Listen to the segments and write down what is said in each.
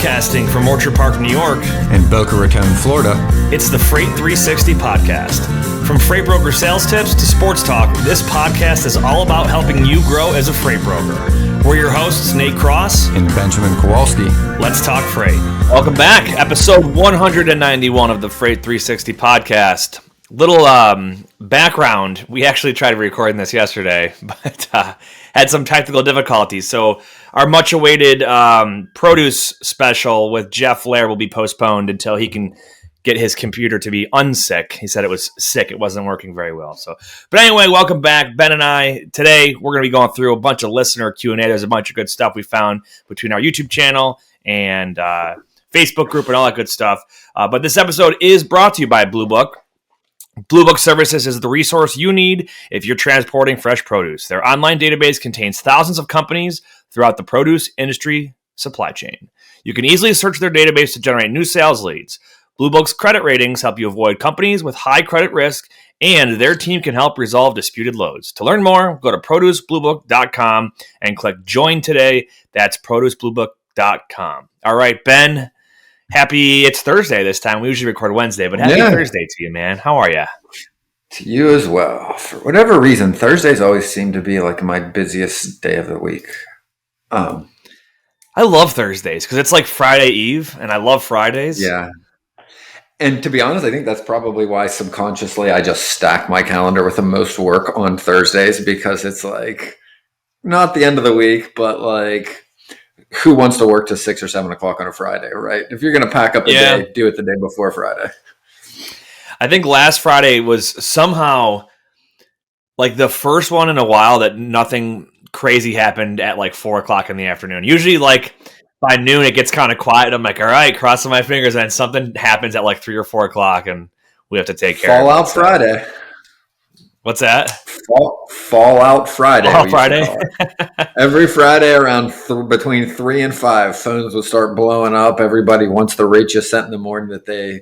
Broadcasting from Orchard Park, New York, and Boca Raton, Florida, it's the Freight 360 podcast. From freight broker sales tips to sports talk, this podcast is all about helping you grow as a freight broker. We're your hosts, Nate Cross and Benjamin Kowalski. Let's talk freight. Welcome back, episode 191 of the Freight 360 podcast. Little background, we actually tried recording this yesterday, but had some technical difficulties. So our much-awaited produce special with Jeff Lair will be postponed until he can get his computer to be unsick. He said it was sick. It wasn't working very well. But anyway, welcome back. Ben and I, today, we're going to be going through a bunch of listener Q&A. There's a bunch of good stuff we found between our YouTube channel and Facebook group and all that good stuff. But this episode is brought to you by Blue Book. Blue Book Services is the resource you need if you're transporting fresh produce. Their online database contains thousands of companies throughout the produce industry supply chain. You can easily search their database to generate new sales leads. Blue Book's credit ratings help you avoid companies with high credit risk, and their team can help resolve disputed loads. To learn more, go to producebluebook.com and click Join today. That's producebluebook.com. All right, Ben. It's Thursday this time. We usually record Wednesday, but happy Thursday to you, man. How are you? To you as well. For whatever reason, Thursdays always seem to be like my busiest day of the week. I love Thursdays because it's like Friday Eve, and I love Fridays. Yeah. And to be honest, I think that's probably why subconsciously I just stack my calendar with the most work on Thursdays, because it's like not the end of the week, but like who wants to work to 6 or 7 o'clock on a Friday, right? If you're going to pack up a day, do it the day before Friday. I think last Friday was somehow like the first one in a while that nothing crazy happened at like 4 o'clock in the afternoon. Usually like by noon, it gets kind of quiet. I'm like, all right, crossing my fingers. And then something happens at like 3 or 4 o'clock and we have to take care of it. Fallout Friday. What's that? Fallout Friday. Fallout Friday. Every Friday around between 3 and 5, phones would start blowing up. Everybody wants the rate you sent in the morning that they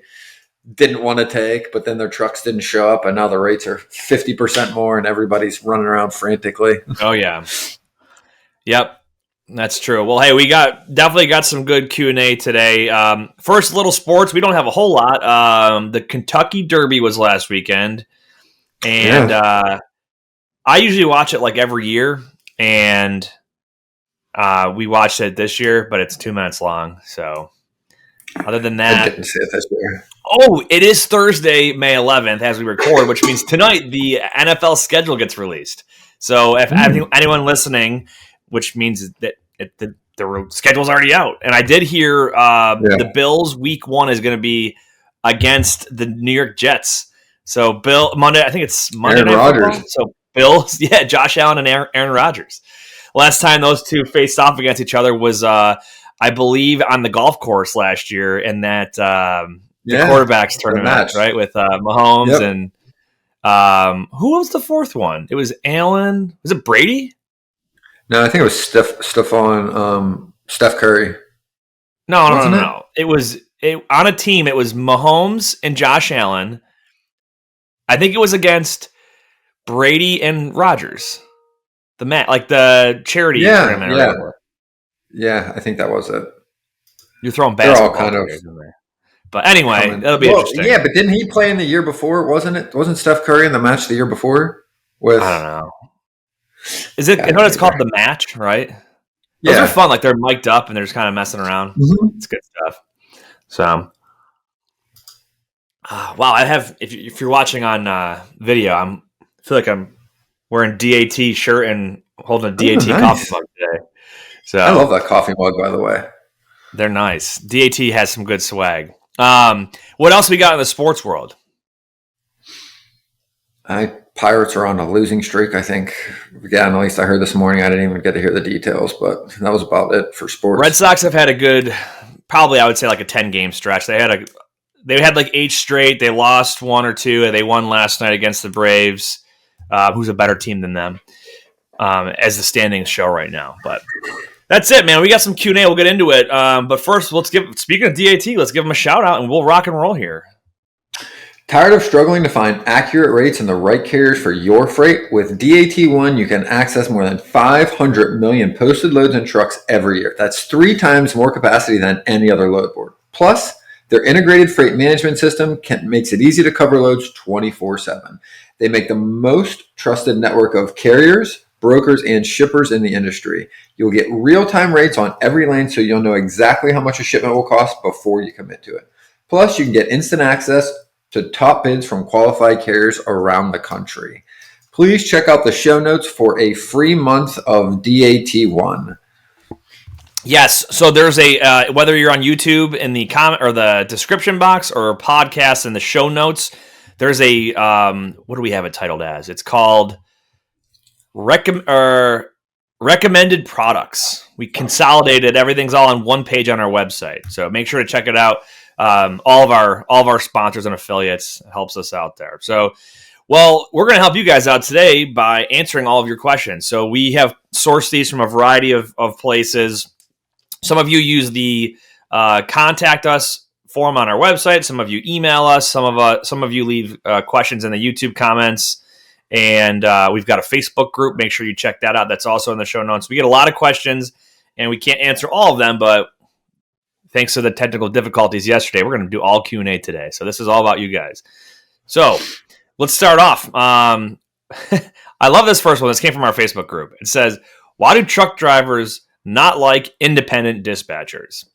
didn't want to take, but then their trucks didn't show up, and now the rates are 50% more, and everybody's running around frantically. Oh, yeah. Yep. That's true. Well, hey, we definitely got some good Q&A today. First, little sports. We don't have a whole lot. The Kentucky Derby was last weekend. And I usually watch it like every year, and we watched it this year, but it's 2 minutes long. So other than that, I didn't see it this year. Oh, it is Thursday, May 11th, as we record, which means tonight the NFL schedule gets released. So if anyone listening, which means that the schedule's already out, and I did hear the Bills Week 1 is going to be against the New York Jets. So Monday, I think it's Monday Aaron Night Rodgers. Football. So Bills, Josh Allen and Aaron Rodgers. Last time those two faced off against each other was, I believe, on the golf course last year in that the quarterbacks tournament, right, with Mahomes and who was the fourth one? It was Allen. Was it Brady? No, I think it was Steph Curry. No. It was on a team. It was Mahomes and Josh Allen. I think it was against Brady and Rodgers, the charity tournament. Or whatever. Yeah, I think that was it. You're throwing basketball kind of in there, but anyway, that'll be interesting. Yeah, but didn't he play in the year before? Wasn't Steph Curry in the match the year before? I don't know. Is it? You know what it's called, the match, right? Those are fun. Like they're mic'd up and they're just kind of messing around. Mm-hmm. It's good stuff. So. Wow, I have. If you're watching on video, I feel like I'm wearing DAT shirt and holding a DAT coffee mug today. So I love that coffee mug, by the way. They're nice. DAT has some good swag. What else we got in the sports world? Pirates are on a losing streak, I think. Again, at least I heard this morning. I didn't even get to hear the details, but that was about it for sports. Red Sox have had a good, probably I would say like a 10-game stretch. They had like 8 straight. They lost 1 or 2, and they won last night against the Braves, who's a better team than them, as the standings show right now. But that's it, man. We got some Q&A. We'll get into it. But first, speaking of DAT, let's give them a shout out, and we'll rock and roll here. Tired of struggling to find accurate rates and the right carriers for your freight? With DAT1, you can access more than 500 million posted loads and trucks every year. That's 3 times more capacity than any other load board. Plus, their integrated freight management system makes it easy to cover loads 24/7. They make the most trusted network of carriers, brokers, and shippers in the industry. You'll get real-time rates on every lane, so you'll know exactly how much a shipment will cost before you commit to it. Plus, you can get instant access to top bids from qualified carriers around the country. Please check out the show notes for a free month of DAT1. Yes, so there's a whether you're on YouTube in the comment or the description box or podcast in the show notes, there's a what do we have it titled as? It's called recommended products. We consolidated everything's all on one page on our website, so make sure to check it out. All of our sponsors and affiliates helps us out there. So, well, we're going to help you guys out today by answering all of your questions. So we have sourced these from a variety of places. Some of you use the contact us form on our website. Some of you email us. Some of you leave questions in the YouTube comments. And we've got a Facebook group. Make sure you check that out. That's also in the show notes. We get a lot of questions, and we can't answer all of them, but thanks to the technical difficulties yesterday, we're going to do all Q&A today. So this is all about you guys. So let's start off. I love this first one. This came from our Facebook group. It says, why do truck drivers not like independent dispatchers?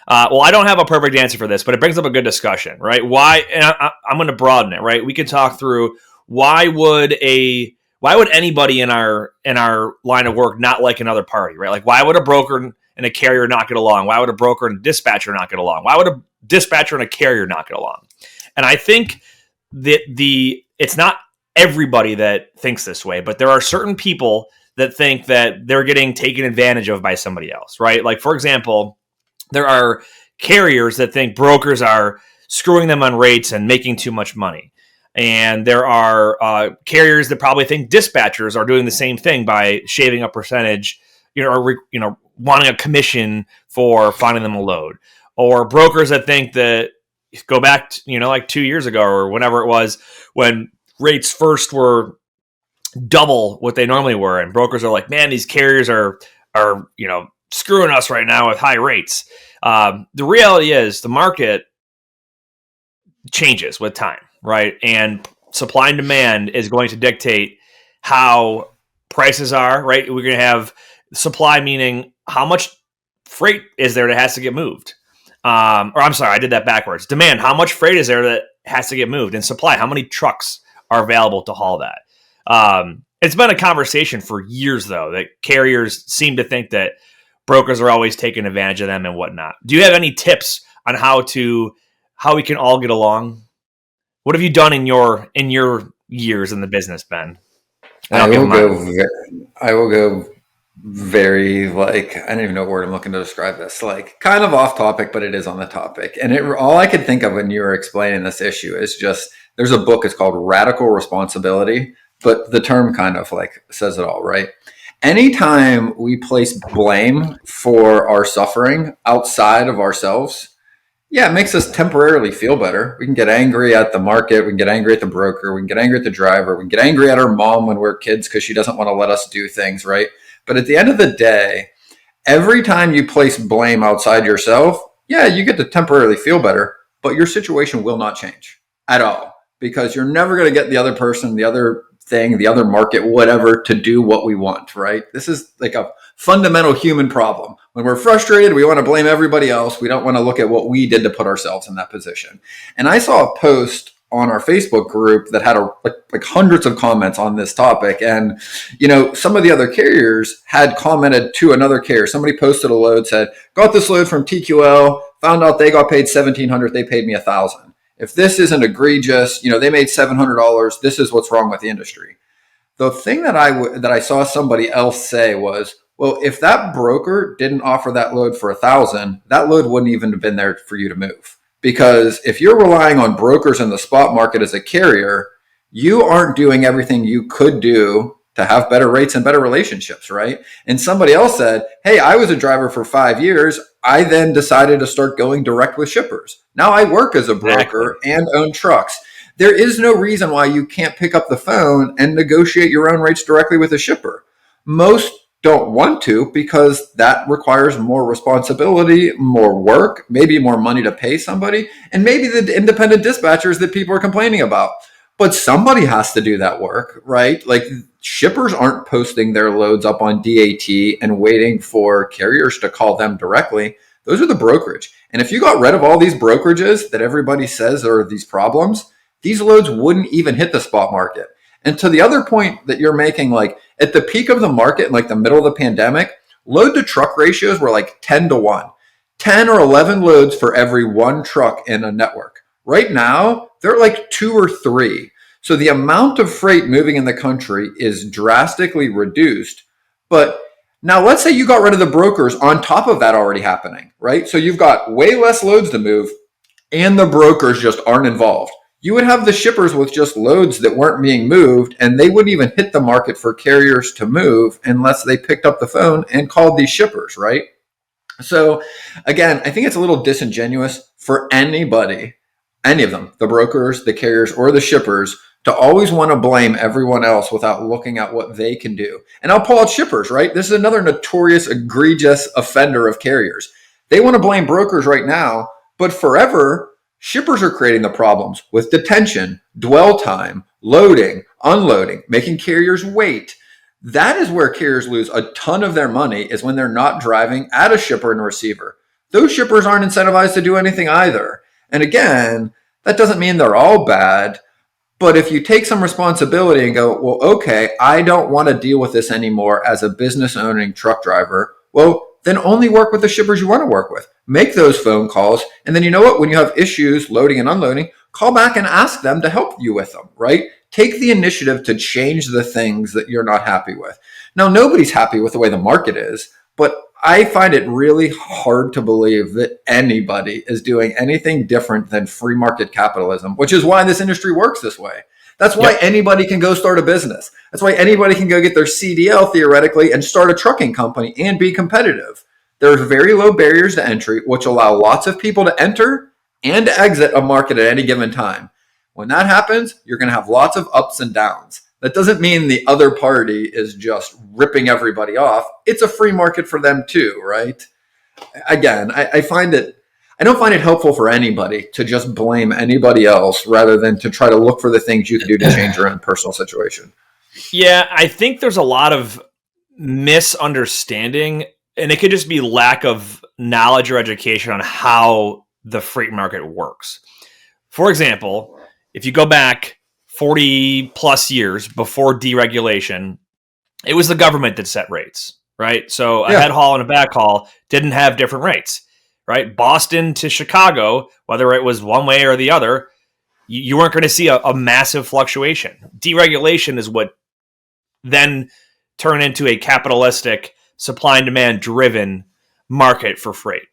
Well, I don't have a perfect answer for this, but it brings up a good discussion, right? Why? And I'm going to broaden it, right? We can talk through why would anybody in our line of work not like another party, right? Like, why would a broker and a carrier not get along? Why would a broker and a dispatcher not get along? Why would a dispatcher and a carrier not get along? And I think that it's not everybody that thinks this way, but there are certain people that think that they're getting taken advantage of by somebody else, right? Like, for example, there are carriers that think brokers are screwing them on rates and making too much money. And there are carriers that probably think dispatchers are doing the same thing by shaving a percentage, or wanting a commission for finding them a load, or brokers that think that go back to, like 2 years ago or whenever it was when rates first were double what they normally were, and brokers are like, man, these carriers are screwing us right now with high rates. The reality is the market changes with time, right? And supply and demand is going to dictate how prices are, right? We're going to have supply, meaning how much freight is there that has to get moved. Or I'm sorry, I did that backwards. Demand, how much freight is there that has to get moved? And supply, how many trucks are available to haul that? It's been a conversation for years, though, that carriers seem to think that brokers are always taking advantage of them and whatnot. Do you have any tips on how we can all get along? What have you done in your years in the business, Ben? I will go very, like, I don't even know what word I'm looking to describe this, like, kind of off topic, but it is on the topic. And all I could think of when you were explaining this issue is just, there's a book, it's called Radical Responsibility, but the term kind of like says it all, right? Anytime we place blame for our suffering outside of ourselves, yeah, it makes us temporarily feel better. We can get angry at the market. We can get angry at the broker. We can get angry at the driver. We can get angry at our mom when we're kids because she doesn't want to let us do things, right? But at the end of the day, every time you place blame outside yourself, yeah, you get to temporarily feel better, but your situation will not change at all, because you're never going to get the other person, the other thing, the other market, whatever, to do what we want, right? This is like a fundamental human problem. When we're frustrated, we want to blame everybody else. We don't want to look at what we did to put ourselves in that position. And I saw a post on our Facebook group that had like hundreds of comments on this topic. And, some of the other carriers had commented to another carrier. Somebody posted a load, said, got this load from TQL, found out they got paid $1,700. They paid me $1,000. If this isn't egregious, they made $700. This is what's wrong with the industry. The thing that I saw somebody else say was, well, if that broker didn't offer that load for $1,000, that load wouldn't even have been there for you to move. Because if you're relying on brokers in the spot market as a carrier, you aren't doing everything you could do to have better rates and better relationships, right? And somebody else said, hey, I was a driver for 5 years. I then decided to start going direct with shippers. Now I work as a broker and own trucks. there is no reason why you can't pick up the phone and negotiate your own rates directly with a shipper. Most don't want to because that requires more responsibility, more work, maybe more money to pay somebody, and maybe the independent dispatchers that people are complaining about. But somebody has to do that work, right? Like shippers aren't posting their loads up on DAT and waiting for carriers to call them directly. Those are the brokerage. And if you got rid of all these brokerages that everybody says are these problems, these loads wouldn't even hit the spot market. And to the other point that you're making, like at the peak of the market, like the middle of the pandemic, load to truck ratios were like 10-1, 10 or 11 loads for every one truck in a network. Right now, they're like 2 or 3. So the amount of freight moving in the country is drastically reduced. But now let's say you got rid of the brokers on top of that already happening, right? So you've got way less loads to move and the brokers just aren't involved. You would have the shippers with just loads that weren't being moved, and they wouldn't even hit the market for carriers to move unless they picked up the phone and called these shippers, right? So again, I think it's a little disingenuous for anybody, any of them, the brokers, the carriers, or the shippers, to always want to blame everyone else without looking at what they can do. And I'll pull out shippers, right? This is another notorious, egregious offender of carriers. They want to blame brokers right now, but forever, shippers are creating the problems with detention, dwell time, loading, unloading, making carriers wait. That is where carriers lose a ton of their money, is when they're not driving at a shipper and receiver. Those shippers aren't incentivized to do anything either. And again, that doesn't mean they're all bad. But if you take some responsibility and go, well, okay, I don't want to deal with this anymore as a business owning truck driver, well, then only work with the shippers you want to work with. Make those phone calls. And then you know what? When you have issues loading and unloading, call back and ask them to help you with them, right? Take the initiative to change the things that you're not happy with. Now, nobody's happy with the way the market is, but I find it really hard to believe that anybody is doing anything different than free market capitalism, which is why this industry works this way. That's why anybody can go start a business. That's why anybody can go get their CDL theoretically and start a trucking company and be competitive. There's very low barriers to entry, which allow lots of people to enter and exit a market at any given time. When that happens, you're going to have lots of ups and downs. That doesn't mean the other party is just ripping everybody off. It's a free market for them too, right? Again, I don't find it helpful for anybody to just blame anybody else rather than to try to look for the things you can do to change your own personal situation. Yeah, I think there's a lot of misunderstanding, and it could just be lack of knowledge or education on how the freight market works. For example, if you go back 40 plus years before deregulation, it was the government that set rates, right? So a head haul and a back haul didn't have different rates, right? Boston to Chicago, whether it was one way or the other, you weren't going to see a massive fluctuation. Deregulation is what then turned into a capitalistic, supply and demand driven market for freight.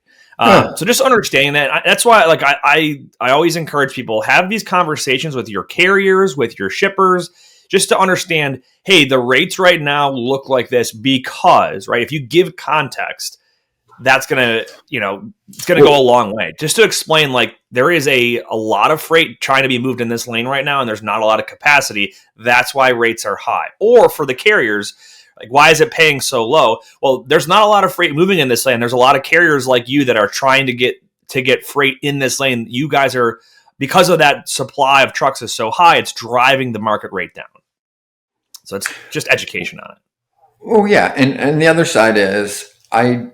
So just understanding that, that's why like I always encourage people, have these conversations with your carriers, with your shippers, just to understand, hey, the rates right now look like this because, right, if you give context, that's going to, it's going to go a long way. Just to explain, like, there is a lot of freight trying to be moved in this lane right now, and there's not a lot of capacity. That's why rates are high. Or for the carriers, like, why is it paying so low? Well, there's not a lot of freight moving in this lane. There's a lot of carriers like you that are trying to get freight in this lane. You guys are, because of that supply of trucks is so high, it's driving the market rate down. So it's just education on it. Well, yeah. And the other side is, I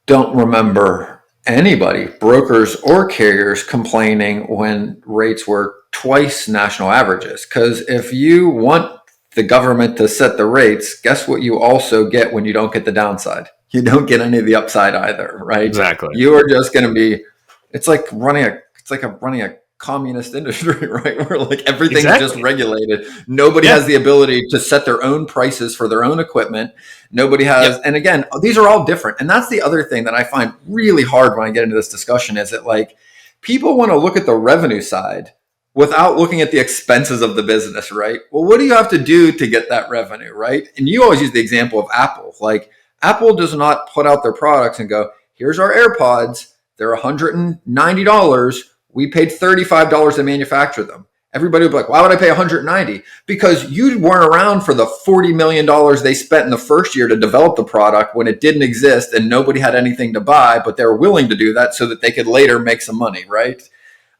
don't remember anybody, brokers or carriers, complaining when rates were twice national averages. Because if you want the government to set the rates, guess what you also get when you don't get the downside? You don't get any of the upside either, right? Exactly. You are just going to be, it's like running a communist industry, right? Where like everything's just regulated. Nobody has the ability to set their own prices for their own equipment. Nobody has, and again, these are all different. And that's the other thing that I find really hard when I get into this discussion, is that like people want to look at the revenue side without looking at the expenses of the business, right? Well, what do you have to do to get that revenue, right? And you always use the example of Apple. Like, Apple does not put out their products and go, here's our AirPods, they're $190. We paid $35 to manufacture them. everybody would be like, why would I pay 190? Because you weren't around for the $40 million they spent in the first year to develop the product when it didn't exist and nobody had anything to buy, but they were willing to do that so that they could later make some money, right?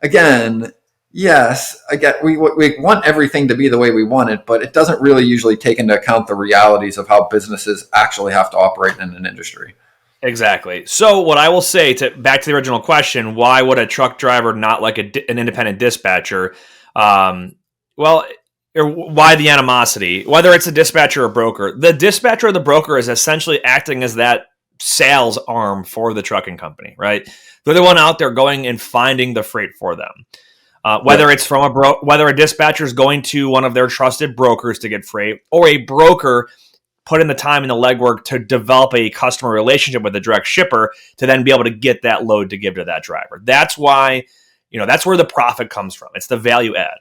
Again, yes, I get we want everything to be the way we want it, but it doesn't really usually take into account the realities of how businesses actually have to operate in an industry. Exactly. So what I will say back to the original question, why would a truck driver not like an independent dispatcher? Well, or why the animosity? Whether it's a dispatcher or broker, the dispatcher or the broker is essentially acting as that sales arm for the trucking company, right? They're the one out there going and finding the freight for them. Whether it's from whether a dispatcher is going to one of their trusted brokers to get freight, or a broker put in the time and the legwork to develop a customer relationship with a direct shipper to then be able to get that load to give to that driver. That's why, that's where the profit comes from. It's the value add.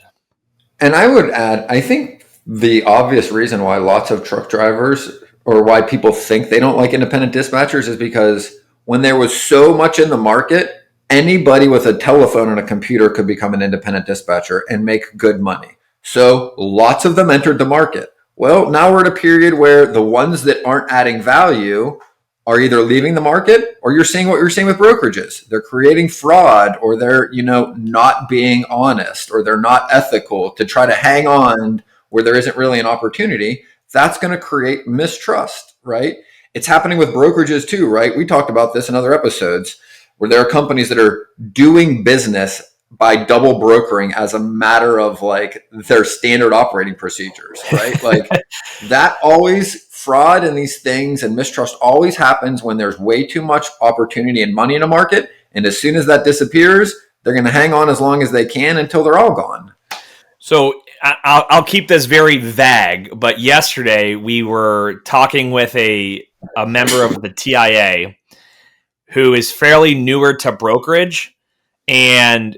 And I would add, I think the obvious reason why lots of truck drivers or why people think they don't like independent dispatchers is because when there was so much in the market, anybody with a telephone and a computer could become an independent dispatcher and make good money. So lots of them entered the market. Well, now we're at a period where the ones that aren't adding value are either leaving the market, or you're seeing what you're seeing with brokerages. They're creating fraud, or they're, not being honest, or they're not ethical to try to hang on where there isn't really an opportunity. That's going to create mistrust, right? It's happening with brokerages too, right? We talked about this in other episodes where there are companies that are doing business by double brokering as a matter of like their standard operating procedures, right? Like that always fraud and these things and mistrust always happens when there's way too much opportunity and money in a market. And as soon as that disappears, they're going to hang on as long as they can until they're all gone. So I'll keep this very vague, but yesterday we were talking with a member of the TIA who is fairly newer to brokerage, and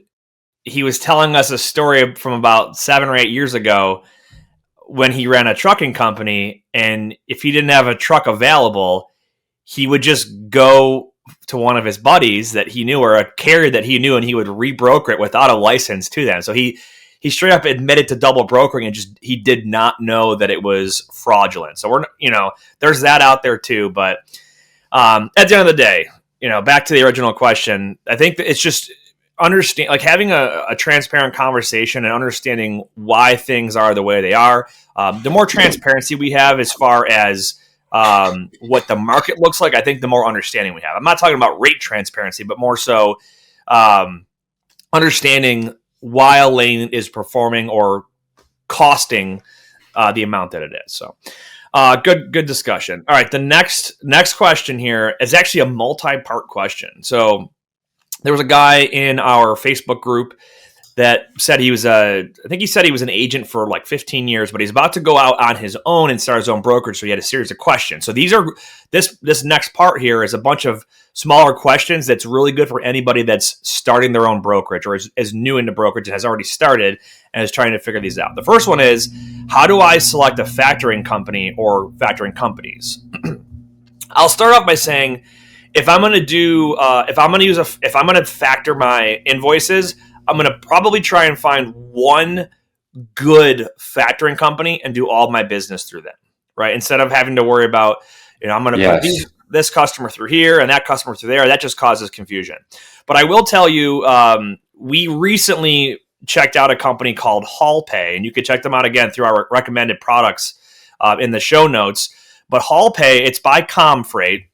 he was telling us a story from about 7 or 8 years ago when he ran a trucking company, and if he didn't have a truck available, he would just go to one of his buddies that he knew or a carrier that he knew, and he would rebroker it without a license to them. So he straight up admitted to double brokering and just he did not know that it was fraudulent. So there's that out there too. But at the end of the day, back to the original question, I think that it's just understand, like having a transparent conversation and understanding why things are the way they are. The more transparency we have as far as what the market looks like, I think the more understanding we have. I'm not talking about rate transparency, but more so understanding why a lane is performing or costing the amount that it is. So good discussion. All right, the next question here is actually a multi-part question. So there was a guy in our Facebook group that said he was an agent for like 15 years, but he's about to go out on his own and start his own brokerage. So he had a series of questions. So this next part here is a bunch of smaller questions that's really good for anybody that's starting their own brokerage or is new into brokerage and has already started and is trying to figure these out. The first one is, how do I select a factoring company or factoring companies? I'll start off by saying, if I'm going to factor my invoices, I'm going to probably try and find one good factoring company and do all of my business through them, right? Instead of having to worry about, I'm going to put this customer through here and that customer through there. That just causes confusion. But I will tell you, we recently checked out a company called HallPay, and you can check them out again through our recommended products in the show notes. But HallPay, it's by ComFreight,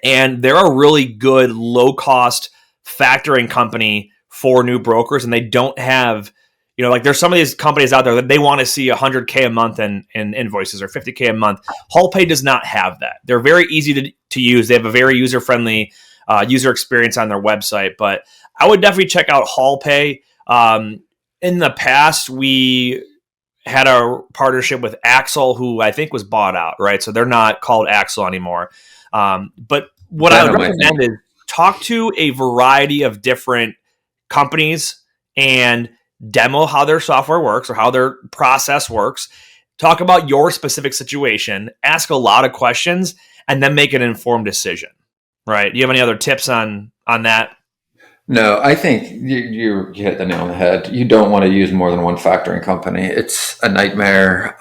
and they're a really good low-cost factoring company for new brokers, and they don't have, there's some of these companies out there that they want to see $100K a month in invoices or $50K a month. HallPay does not have that. They're very easy to use. They have a very user-friendly user experience on their website, but I would definitely check out HallPay. In the past, we had a partnership with Axle, who I think was bought out, right? So they're not called Axle anymore. But what I would recommend is talk to a variety of different companies and demo how their software works or how their process works. Talk about your specific situation, ask a lot of questions, and then make an informed decision, right? Do you have any other tips on that? No, I think you hit the nail on the head. You don't want to use more than one factoring company. It's a nightmare.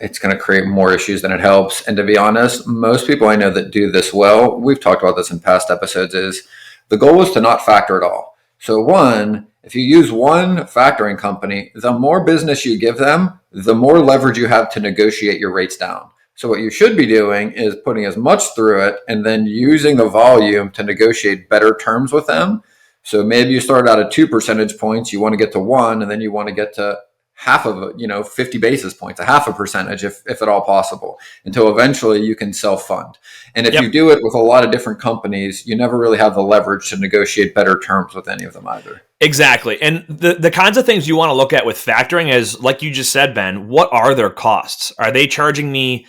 It's going to create more issues than it helps. And to be honest, most people I know that do this well, we've talked about this in past episodes, is the goal is to not factor at all. So one, if you use one factoring company, the more business you give them, the more leverage you have to negotiate your rates down. So what you should be doing is putting as much through it and then using the volume to negotiate better terms with them. So maybe you start out at 2 percentage points, you want to get to one, and then you want to get to half of it, 50 basis points, a half a percentage, if at all possible, until eventually you can self fund. And if Yep. you do it with a lot of different companies, you never really have the leverage to negotiate better terms with any of them either. Exactly. And the kinds of things you want to look at with factoring is, like you just said, Ben, what are their costs? Are they charging me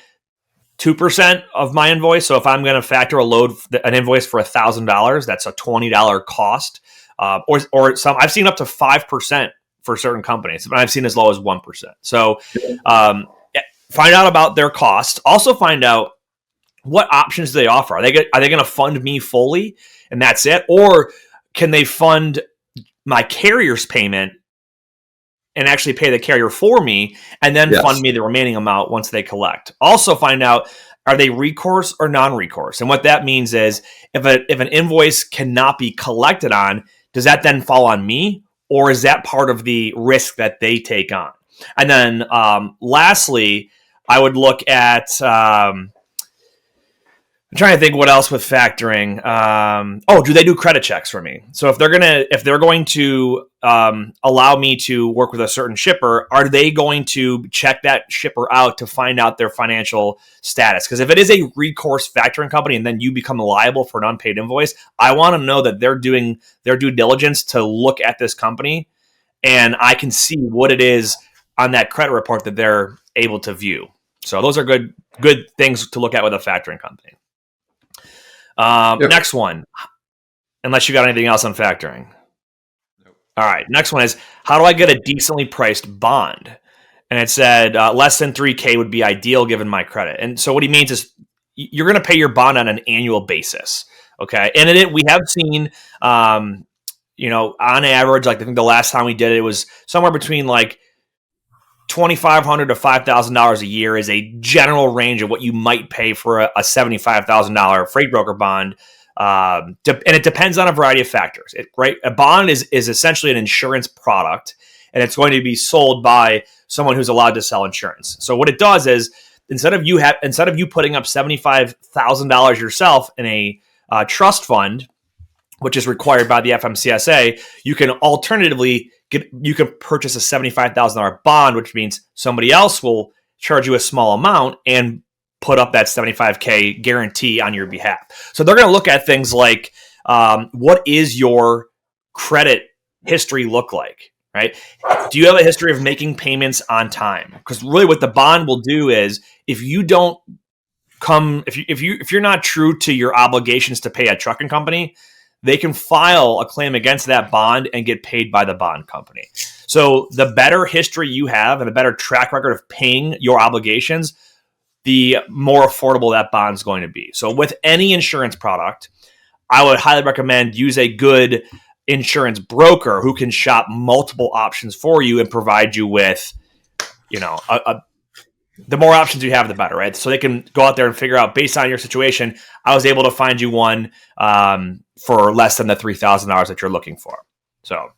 2% of my invoice? So if I'm going to factor an invoice for $1,000, that's a $20 cost. Or some, I've seen up to 5% for certain companies, but I've seen as low as 1%. So find out about their costs. Also find out what options do they offer. Are they going to fund me fully and that's it? Or can they fund my carrier's payment and actually pay the carrier for me and then fund Yes. me the remaining amount once they collect? Also find out, are they recourse or non-recourse? And what that means is if an invoice cannot be collected on, does that then fall on me, or is that part of the risk that they take on? And then lastly, I would look at I'm trying to think what else with factoring. Do they do credit checks for me? So if they're going to allow me to work with a certain shipper, are they going to check that shipper out to find out their financial status? Because if it is a recourse factoring company and then you become liable for an unpaid invoice, I want to know that they're doing their due diligence to look at this company, and I can see what it is on that credit report that they're able to view. So those are good things to look at with a factoring company. Yep. Next one, unless you got anything else on factoring. Nope. All right. Next one is, how do I get a decently priced bond? And it said less than 3K would be ideal given my credit. And so what he means is you're going to pay your bond on an annual basis. Okay. And we have seen, on average, like I think the last time we did it was somewhere between like $2,500 to $5,000 a year is a general range of what you might pay for a $75,000 freight broker bond. And it depends on a variety of factors. Right? A bond is essentially an insurance product, and it's going to be sold by someone who's allowed to sell insurance. So what it does is instead of you putting up $75,000 yourself in a trust fund, which is required by the FMCSA, you can alternatively purchase a $75,000 bond, which means somebody else will charge you a small amount and put up that $75K guarantee on your behalf. So they're going to look at things like, what is your credit history look like, right? Do you have a history of making payments on time? Because really what the bond will do is if you don't if you're not true to your obligations to pay a trucking company, they can file a claim against that bond and get paid by the bond company. So the better history you have and the better track record of paying your obligations, the more affordable that bond's going to be. So with any insurance product, I would highly recommend use a good insurance broker who can shop multiple options for you and provide you with, the more options you have, the better, right? So they can go out there and figure out, based on your situation, I was able to find you one for less than the $3,000 that you're looking for. So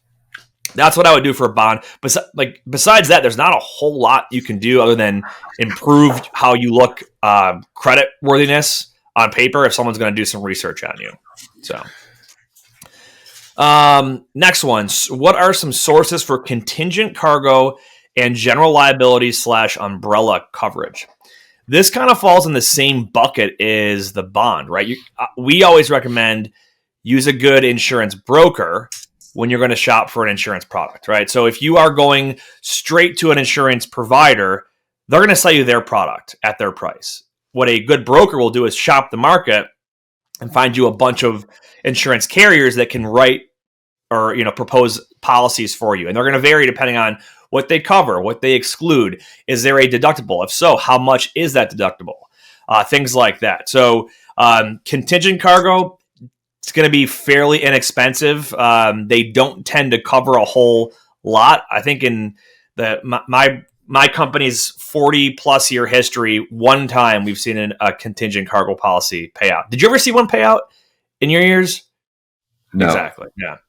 that's what I would do for a bond. But besides that, there's not a whole lot you can do other than improve how you look credit worthiness on paper if someone's going to do some research on you. So next one, what are some sources for contingent cargo and general liability / umbrella coverage? This kind of falls in the same bucket as the bond, right? We always recommend use a good insurance broker when you're going to shop for an insurance product, right? So if you are going straight to an insurance provider, they're going to sell you their product at their price. What a good broker will do is shop the market and find you a bunch of insurance carriers that can write or propose policies for you. And they're going to vary depending on what they cover, what they exclude. Is there a deductible? If so, how much is that deductible? Things like that. So contingent cargo, It's going to be fairly inexpensive. They don't tend to cover a whole lot. I think in my company's 40 plus year history, one time we've seen a contingent cargo policy payout. Did you ever see one payout in your years? No. Exactly. Yeah.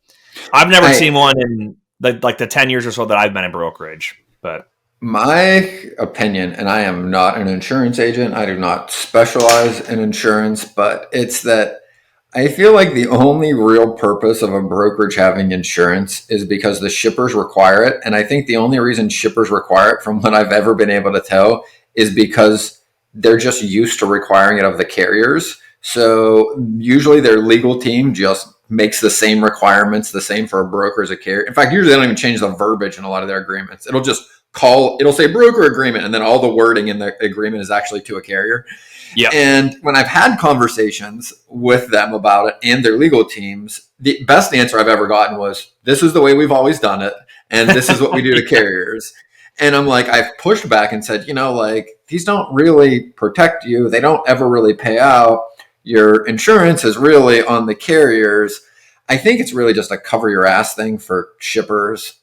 I've never seen one in the 10 years or so that I've been in brokerage, but my opinion, and I am not an insurance agent, I do not specialize in insurance, but it's that I feel like the only real purpose of a brokerage having insurance is because the shippers require it. And I think the only reason shippers require it, from what I've ever been able to tell, is because they're just used to requiring it of the carriers. So usually their legal team just makes the same requirements, the same for a broker as a carrier. In fact, usually they don't even change the verbiage in a lot of their agreements. It'll say broker agreement, and then all the wording in the agreement is actually to a carrier. yeah. And when I've had conversations with them about it and their legal teams, the best answer I've ever gotten was, this is the way we've always done it, and this is what we do to carriers. And I'm like, I've pushed back and said, these don't really protect you. They don't ever really pay out. Your insurance is really on the carriers. I think it's really just a cover your ass thing for shippers.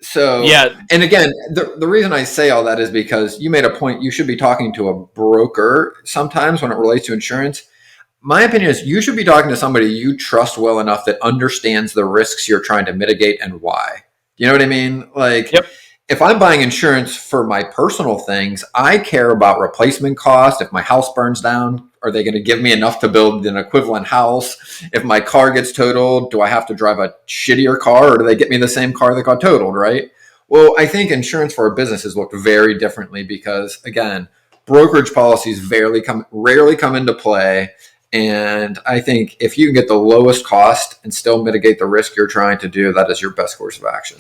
So, Yeah. And again, the reason I say all that is because you made a point. You should be talking to a broker sometimes when it relates to insurance. My opinion is you should be talking to somebody you trust well enough that understands the risks you're trying to mitigate and why. You know what I mean? Like, Yep. If I'm buying insurance for my personal things, I care about replacement cost. If my house burns down, are they going to give me enough to build an equivalent house? If my car gets totaled, do I have to drive a shittier car, or do they get me the same car that got totaled, right? Well, I think insurance for a business has looked very differently because, again, brokerage policies rarely come into play. And I think if you can get the lowest cost and still mitigate the risk you're trying to do, that is your best course of action.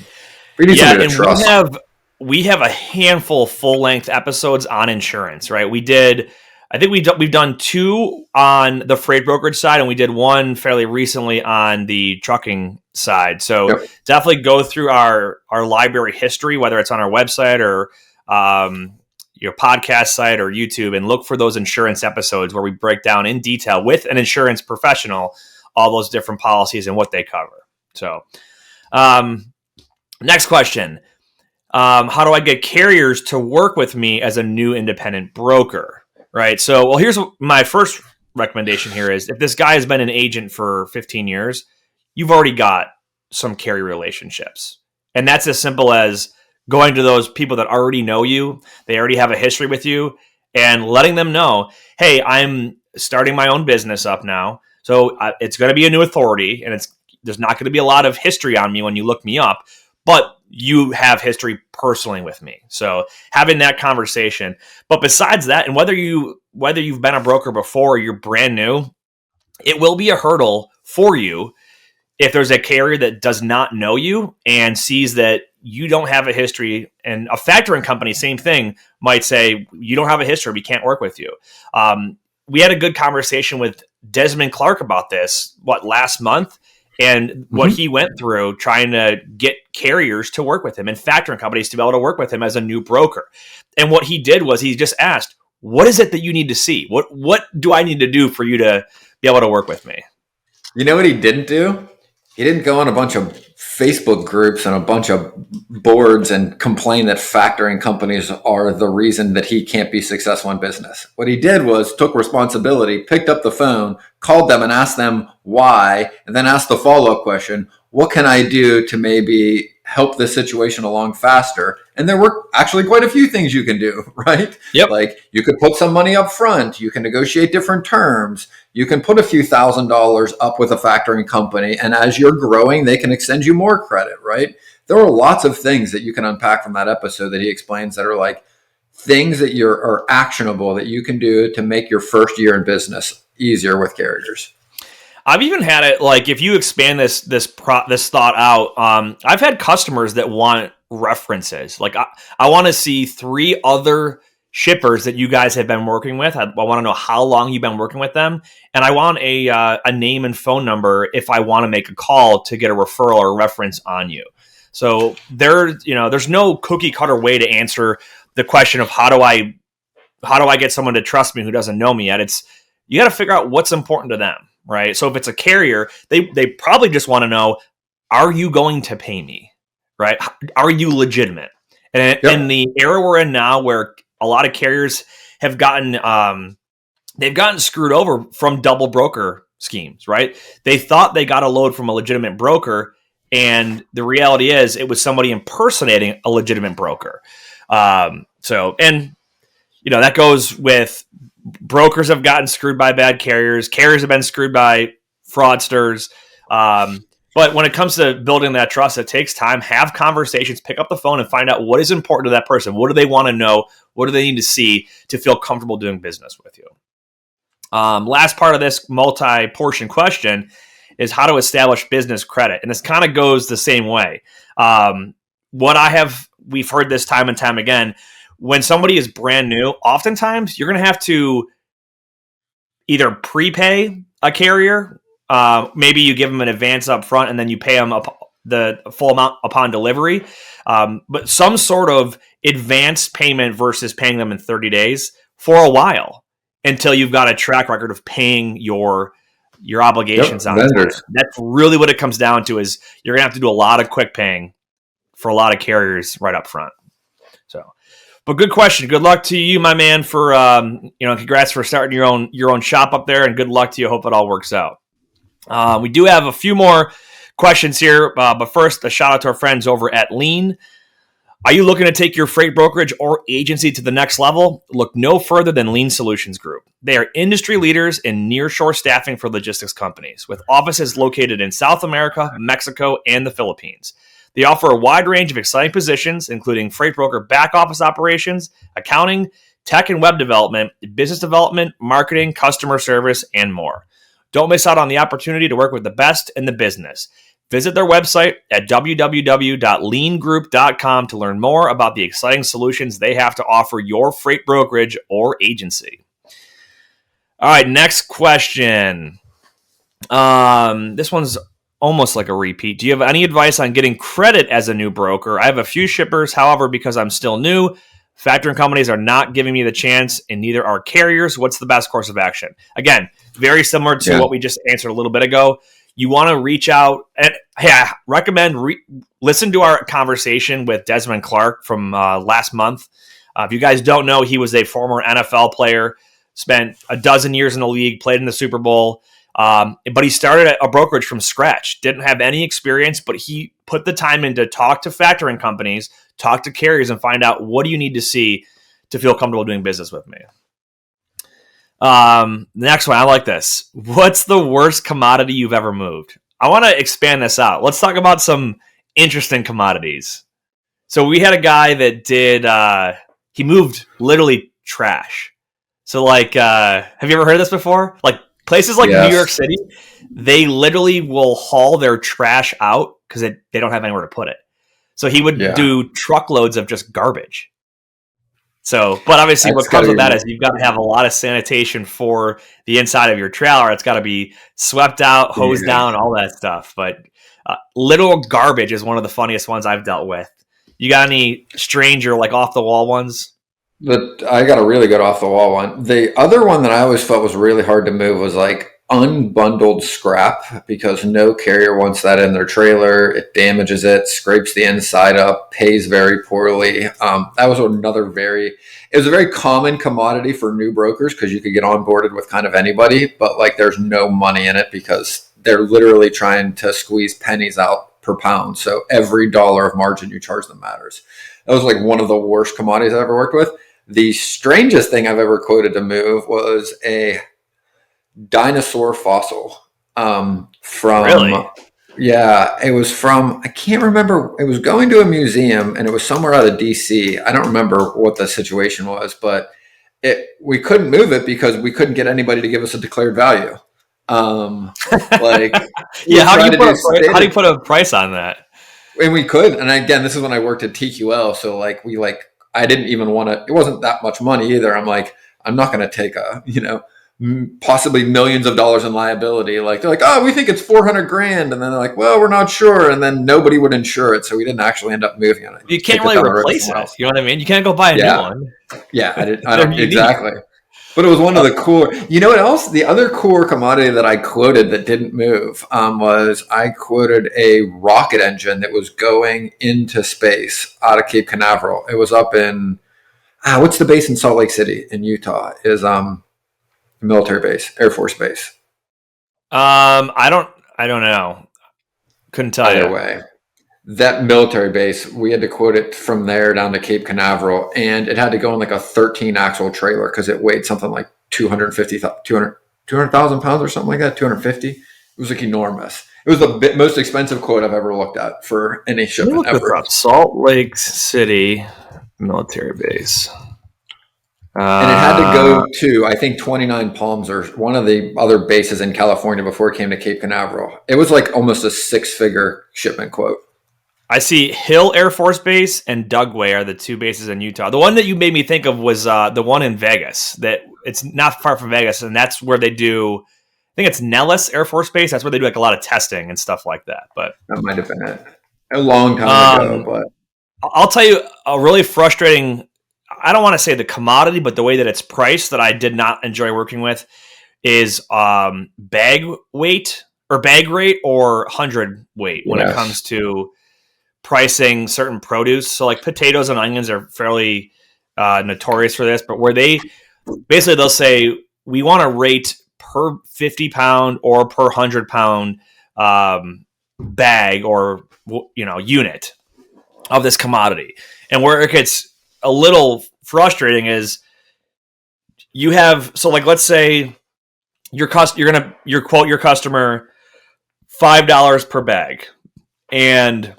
We need somebody to trust. We have a handful of full-length episodes on insurance, right? I think we've done 2 on the freight brokerage side, and we did 1 fairly recently on the trucking side. So Definitely go through our library history, whether it's on our website or your podcast site or YouTube, and look for those insurance episodes where we break down in detail with an insurance professional all those different policies and what they cover. So next question. How do I get carriers to work with me as a new independent broker? Right. So, well, here's my first recommendation here is if this guy has been an agent for 15 years, you've already got some carrier relationships. And that's as simple as going to those people that already know you. They already have a history with you and letting them know, hey, I'm starting my own business up now. So it's going to be a new authority, and there's not going to be a lot of history on me when you look me up, but you have history personally with me. So having that conversation. But besides that, and whether you've been a broker before or you're brand new, it will be a hurdle for you if there's a carrier that does not know you and sees that you don't have a history. And a factoring company, same thing, might say, you don't have a history, we can't work with you. We had a good conversation with Desmond Clark about this, last month? And what he went through trying to get carriers to work with him and factoring companies to be able to work with him as a new broker. And what he did was he just asked, what is it that you need to see? What do I need to do for you to be able to work with me? You know what he didn't do? He didn't go on a bunch of Facebook groups and a bunch of boards and complain that factoring companies are the reason that he can't be successful in business. What he did was took responsibility, picked up the phone, called them and asked them why, and then asked the follow-up question, what can I do to maybe help this situation along faster? And there were actually quite a few things you can do, right? Yep. Like you could put some money up front. You can negotiate different terms. You can put a few $1,000s up with a factoring company. And as you're growing, they can extend you more credit, right? There are lots of things that you can unpack from that episode that he explains that are like things that are actionable that you can do to make your first year in business easier with carriers. I've even had it like if you expand this thought out. I've had customers that want references. Like I want to see 3 other shippers that you guys have been working with. I want to know how long you've been working with them, and I want a name and phone number if I want to make a call to get a referral or reference on you. So there's no cookie cutter way to answer the question of how do I get someone to trust me who doesn't know me yet. You got to figure out what's important to them. right? So if it's a carrier, they probably just want to know, are you going to pay me, right? Are you legitimate? And in the era we're in now, where a lot of carriers have gotten they've gotten screwed over from double broker schemes, right? They thought they got a load from a legitimate broker, and the reality is it was somebody impersonating a legitimate broker. And that goes with brokers have gotten screwed by bad carriers. Carriers have been screwed by fraudsters. But when it comes to building that trust, it takes time. Have conversations, pick up the phone and find out what is important to that person. What do they want to know? What do they need to see to feel comfortable doing business with you? Last part of this multi-portion question is how to establish business credit. And this kind of goes the same way. We've heard this time and time again. When somebody is brand new, oftentimes you're going to have to either prepay a carrier. Maybe you give them an advance up front and then you pay them the full amount upon delivery. But some sort of advance payment versus paying them in 30 days for a while until you've got a track record of paying your obligations on vendors. That's really what it comes down to, is you're going to have to do a lot of quick paying for a lot of carriers right up front. So, but good question. Good luck to you, my man, for, congrats for starting your own shop up there, and good luck to you. Hope it all works out. We do have a few more questions here, but first, a shout out to our friends over at Lean. Are you looking to take your freight brokerage or agency to the next level? Look no further than Lean Solutions Group. They are industry leaders in nearshore staffing for logistics companies, with offices located in South America, Mexico, and the Philippines. They offer a wide range of exciting positions, including freight broker back office operations, accounting, tech and web development, business development, marketing, customer service, and more. Don't miss out on the opportunity to work with the best in the business. Visit their website at www.leangroup.com to learn more about the exciting solutions they have to offer your freight brokerage or agency. All right, next question. This one's almost like a repeat. Do you have any advice on getting credit as a new broker? I have a few shippers, however, because I'm still new, factoring companies are not giving me the chance, and neither are carriers. What's the best course of action? Again, very similar to what we just answered a little bit ago. You want to reach out and recommend listen to our conversation with Desmond Clark from last month. If you guys don't know, he was a former NFL player, spent a dozen years in the league, played in the Super Bowl, but he started a brokerage from scratch. Didn't have any experience, but he put the time in to talk to factoring companies, talk to carriers, and find out, what do you need to see to feel comfortable doing business with me? Next one, I like this. What's the worst commodity you've ever moved? I want to expand this out. Let's talk about some interesting commodities. So we had a guy that did, he moved literally trash. So have you ever heard of this before? Like places like New York City, they literally will haul their trash out because they don't have anywhere to put it. So he would do truckloads of just garbage. So, but obviously what comes with that is you've got to have a lot of sanitation for the inside of your trailer. It's got to be swept out, hosed down, all that stuff. But literal garbage is one of the funniest ones I've dealt with. You got any strange or off the wall ones? I got a really good off the wall one. The other one that I always felt was really hard to move was unbundled scrap, because no carrier wants that in their trailer. It damages it, scrapes the inside up, pays very poorly. That was it was a very common commodity for new brokers because you could get onboarded with kind of anybody, but there's no money in it because they're literally trying to squeeze pennies out per pound. So every dollar of margin you charge them matters. That was one of the worst commodities I've ever worked with. The strangest thing I've ever quoted to move was a dinosaur fossil from it was from, I can't remember, it was going to a museum and it was somewhere out of DC. I don't remember what the situation was, but we couldn't move it because we couldn't get anybody to give us a declared value. How do you put a price on that? And we could, and again, this is when I worked at TQL, so I didn't even want to, it wasn't that much money either. I'm I'm not going to take possibly millions of dollars in liability. They're oh, we think it's $400,000. And then they're like, well, we're not sure. And then nobody would insure it. So we didn't actually end up moving it. You can't really replace it. You know what I mean? You can't go buy a new one. Yeah, I don't exactly. But it was one of the core. You know what else? The other core commodity that I quoted that didn't move was I quoted a rocket engine that was going into space out of Cape Canaveral. It was up in what's the base in Salt Lake City in Utah? Is military base, Air Force Base. I don't know. Couldn't tell Either you. way, that military base, we had to quote it from there down to Cape Canaveral, and it had to go in like a 13 axle trailer because it weighed something like 200,000 pounds or something like that, 250. It was like enormous. It was the most expensive quote I've ever looked at for any Let me shipment look this ever. up. Salt Lake City military base. And it had to go to, I think, 29 Palms or one of the other bases in California before it came to Cape Canaveral. It was like almost a 6-figure shipment quote. I see Hill Air Force Base and Dugway are the two bases in Utah. The one that you made me think of was the one in Vegas. That it's not far from Vegas, and that's where they do. I think it's Nellis Air Force Base. That's where they do like a lot of testing and stuff like that. But That might have been it. A long time ago, but I'll tell you a really frustrating. I don't want to say the commodity, but the way that it's priced that I did not enjoy working with is bag weight or bag rate or hundred weight when it comes to pricing certain produce. So like potatoes and onions are fairly notorious for this, but where they basically they'll say we want to rate per 50 pound or per 100 pound bag or unit of this commodity. And where it gets a little frustrating is you have, so like let's say you're quote your customer $5 per bag, and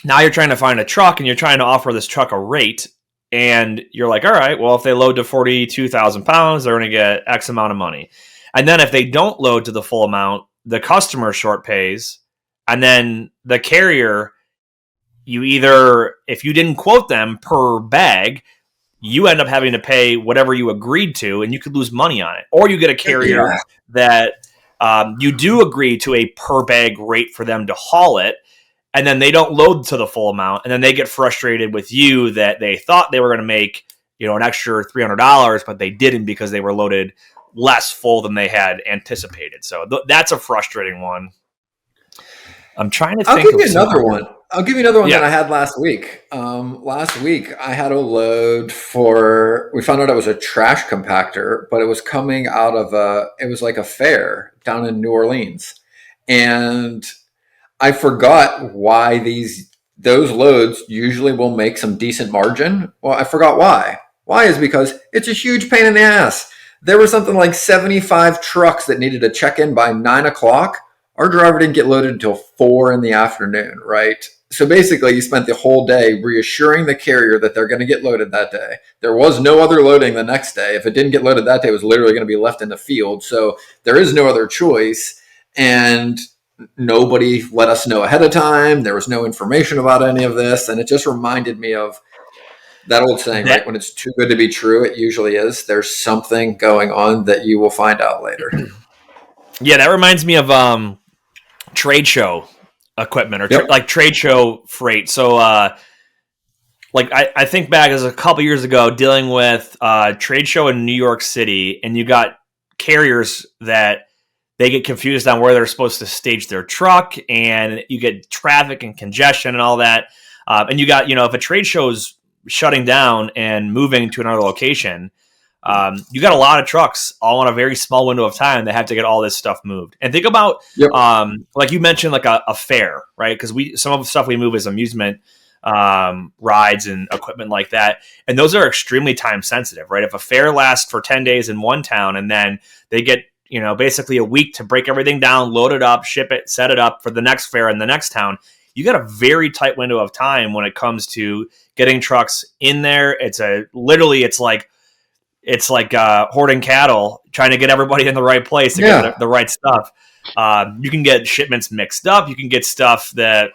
now you're trying to find a truck and you're trying to offer this truck a rate, and you're like, all right, well, if they load to 42,000 pounds, they're going to get X amount of money. And then if they don't load to the full amount, the customer short pays, and then the carrier, you either, if you didn't quote them per bag, you end up having to pay whatever you agreed to, and you could lose money on it. Or you get a carrier that you do agree to a per bag rate for them to haul it, and then they don't load to the full amount, and then they get frustrated with you that they thought they were going to make an extra $300, but they didn't because they were loaded less full than they had anticipated. So that's a frustrating one. I'm trying to think. I'll give you another one. I'll give you another one Yeah. that I had last week. Last week, I had a load for, we found out it was a trash compactor, but it was coming out of it was like a fair down in New Orleans. And I forgot why those loads usually will make some decent margin. Well, I forgot why. Why is because it's a huge pain in the ass. There were something like 75 trucks that needed to check in by 9 o'clock. Our driver didn't get loaded until 4 in the afternoon, right? So basically, you spent the whole day reassuring the carrier that they're going to get loaded that day. There was no other loading the next day. If it didn't get loaded that day, it was literally going to be left in the field. So there is no other choice. And nobody let us know ahead of time. There was no information about any of this. And it just reminded me of that old saying, right? When it's too good to be true, it usually is. There's something going on that you will find out later. Yeah, that reminds me of trade show equipment or like trade show freight. So like I think back as a couple years ago dealing with trade show in New York City, and you got carriers that they get confused on where they're supposed to stage their truck, and you get traffic and congestion and all that. And you got, if a trade show's shutting down and moving to another location, you got a lot of trucks all in a very small window of time that have to get all this stuff moved. And think about, like you mentioned, like a fair, right? Because some of the stuff we move is amusement rides and equipment like that. And those are extremely time sensitive, right? If a fair lasts for 10 days in one town and then they get, basically a week to break everything down, load it up, ship it, set it up for the next fair in the next town, you got a very tight window of time when it comes to getting trucks in there. It's like hoarding cattle, trying to get everybody in the right place to get the right stuff. You can get shipments mixed up. You can get stuff that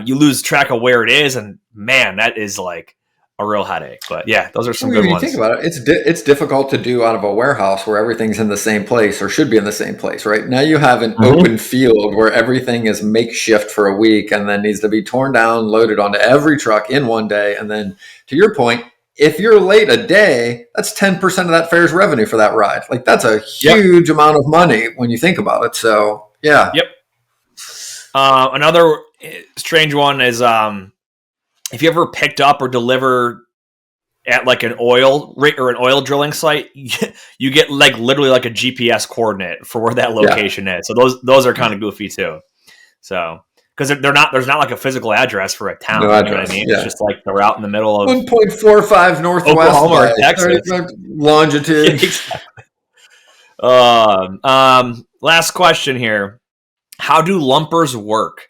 you lose track of where it is. And man, that is like a real headache. But yeah, those are some good ones. When you think about it, it's difficult to do out of a warehouse where everything's in the same place or should be in the same place, right? Now you have an open field where everything is makeshift for a week and then needs to be torn down, loaded onto every truck in one day. And then to your point, if you're late a day, that's 10% of that fare's revenue for that ride. Like that's a Yep. huge amount of money when you think about it. So yeah. Yep. Another strange one is if you ever picked up or deliver at like an oil rig or an oil drilling site, you get like literally like a GPS coordinate for where that location is. So those are kind of goofy too. So because there's not like a physical address for a town. No You know what I address. mean? Yeah. It's just like they're out in the middle of 1.45 northwest Oklahoma or by Texas. 35 longitude. Yeah, exactly. Last question here. How do lumpers work?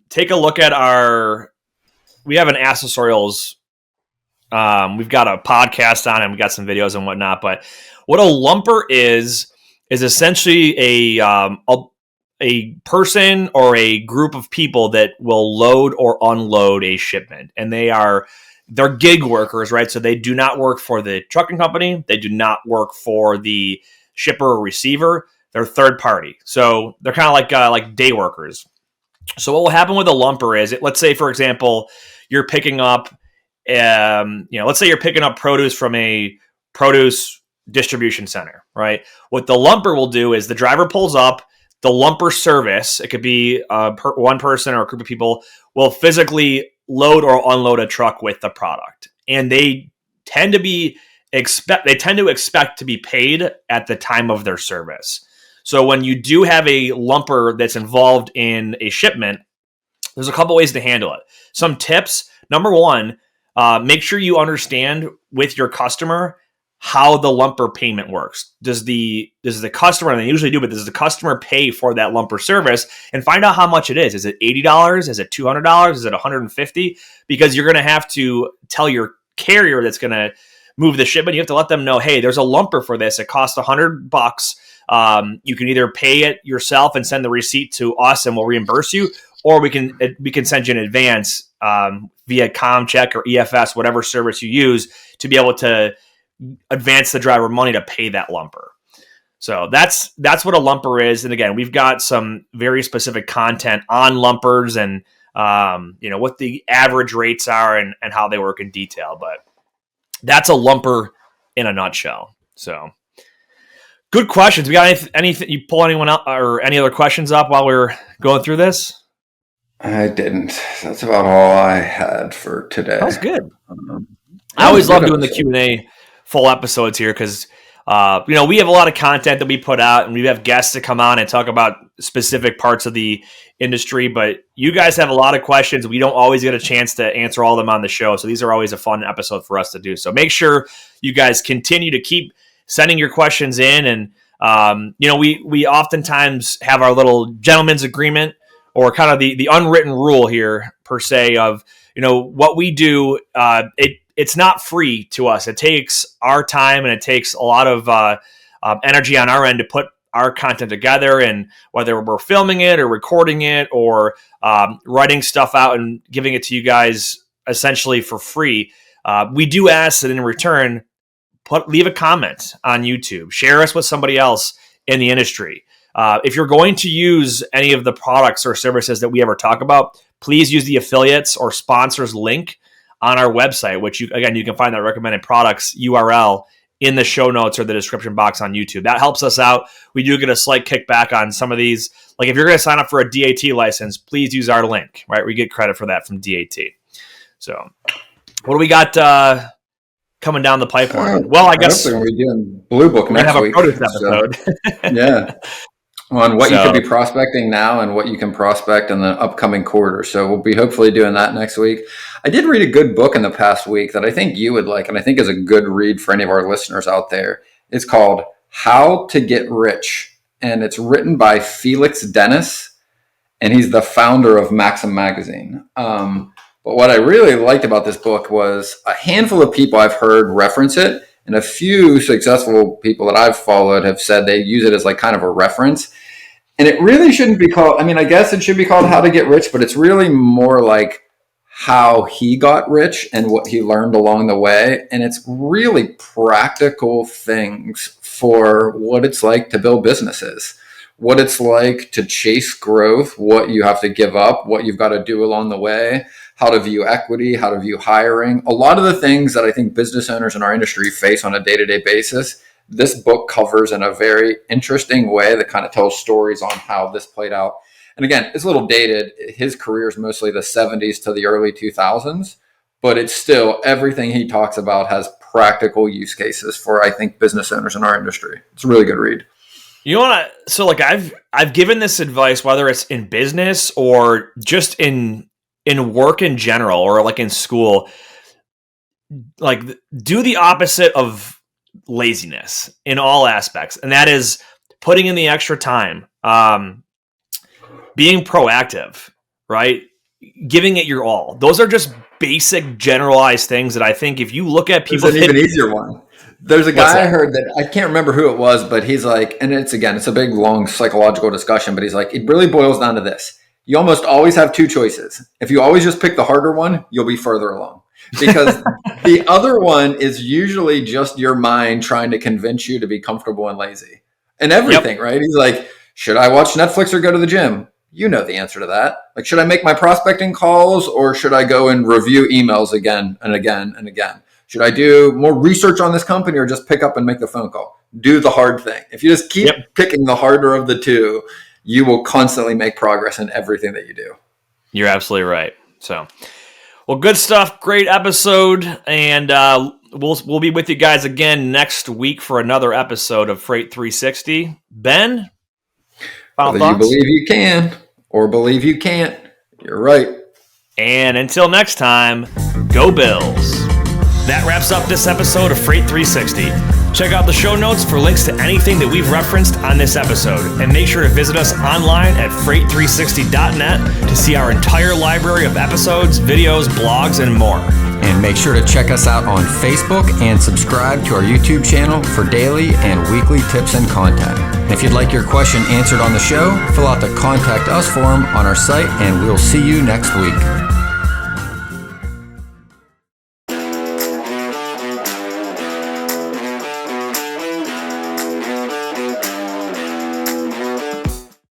Take a look at we have an accessorials. We've got a podcast on it. We've got some videos and whatnot. But what a lumper is essentially a person or a group of people that will load or unload a shipment, and they're gig workers, right? So they do not work for the trucking company. They do not work for the shipper or receiver. They're third party. So they're kind of like day workers. So what will happen with a lumper is, let's say, for example, you're picking up, let's say you're picking up produce from a produce distribution center, right? What the lumper will do is the driver pulls up, the lumper service, it could be one person or a group of people, will physically load or unload a truck with the product. And they tend to expect to be paid at the time of their service. So when you do have a lumper that's involved in a shipment, there's a couple ways to handle it. Some tips. Number one, make sure you understand with your customer how the lumper payment works. Does the customer, and they usually do, but does the customer pay for that lumper service, and find out how much it is. Is it $80? Is it $200? Is it $150? Because you're going to have to tell your carrier that's going to move the shipment. You have to let them know, hey, there's a lumper for this. It costs $100. You can either pay it yourself and send the receipt to us, and we'll reimburse you, or we can send you in advance via ComCheck or EFS, whatever service you use, to be able to advance the driver money to pay that lumper. So that's what a lumper is. And again, we've got some very specific content on lumpers and what the average rates are and how they work in detail. But that's a lumper in a nutshell. So good questions. We got anything? You pull anyone up or any other questions up while we're going through this? I didn't. That's about all I had for today. That was good. I always love doing the Q&A full episodes here because, we have a lot of content that we put out, and we have guests to come on and talk about specific parts of the industry. But you guys have a lot of questions. We don't always get a chance to answer all of them on the show. So these are always a fun episode for us to do. So make sure you guys continue to keep sending your questions in. And, we oftentimes have our little gentleman's agreement, or kind of the unwritten rule here, per se, of, what we do. It's not free to us. It takes our time, and it takes a lot of energy on our end to put our content together. And whether we're filming it or recording it or writing stuff out and giving it to you guys essentially for free, we do ask that in return, leave a comment on YouTube. Share us with somebody else in the industry. If you're going to use any of the products or services that we ever talk about, please use the affiliates or sponsors link on our website, which you can find that recommended products URL in the show notes or the description box on YouTube. That helps us out. We do get a slight kickback on some of these. Like if you're going to sign up for a DAT license, please use our link, right? We get credit for that from DAT. So what do we got coming down the pipeline? Well, I guess we're going to be doing Blue Book next week. We're going to have a produce episode. Yeah. On what you could be prospecting now and what you can prospect in the upcoming quarter. So we'll be hopefully doing that next week. I did read a good book in the past week that I think you would like, and I think is a good read for any of our listeners out there. It's called How to Get Rich, and it's written by Felix Dennis, and he's the founder of Maxim Magazine. But what I really liked about this book was a handful of people I've heard reference it, and a few successful people that I've followed have said they use it as like kind of a reference. And it really shouldn't be called, I guess it should be called How to Get Rich, but it's really more like how he got rich and what he learned along the way. And it's really practical things for what it's like to build businesses, what it's like to chase growth, what you have to give up, what you've got to do along the way, how to view equity, how to view hiring. A lot of the things that I think business owners in our industry face on a day-to-day basis, this book covers in a very interesting way that kind of tells stories on how this played out. And again, it's a little dated. His career is mostly the 70s to the early 2000s, but it's still, everything he talks about has practical use cases for, I think, business owners in our industry. It's a really good read. You know what? So like I've given this advice, whether it's in business or just in work in general, or like in school, like do the opposite of laziness in all aspects. And that is putting in the extra time, being proactive, right? Giving it your all. Those are just basic generalized things that I think if you look at people. There's an even easier one. There's a guy I heard that, I can't remember who it was, but he's like, and it's a big, long psychological discussion, but he's like, it really boils down to this. You almost always have two choices. If you always just pick the harder one, you'll be further along. Because the other one is usually just your mind trying to convince you to be comfortable and lazy. And everything, right? He's like, should I watch Netflix or go to the gym? You know the answer to that. Like, should I make my prospecting calls or should I go and review emails again and again and again? Should I do more research on this company or just pick up and make the phone call? Do the hard thing. If you just keep picking the harder of the two, you will constantly make progress in everything that you do. You're absolutely right. So, well, good stuff. Great episode. And we'll be with you guys again next week for another episode of Freight 360. Ben, final Whether thoughts? you believe you can or believe you can't, you're right. And until next time, go Bills. That wraps up this episode of Freight 360. Check out the show notes for links to anything that we've referenced on this episode. And make sure to visit us online at freight360.net to see our entire library of episodes, videos, blogs, and more. And make sure to check us out on Facebook and subscribe to our YouTube channel for daily and weekly tips and content. And if you'd like your question answered on the show, fill out the Contact Us form on our site, and we'll see you next week.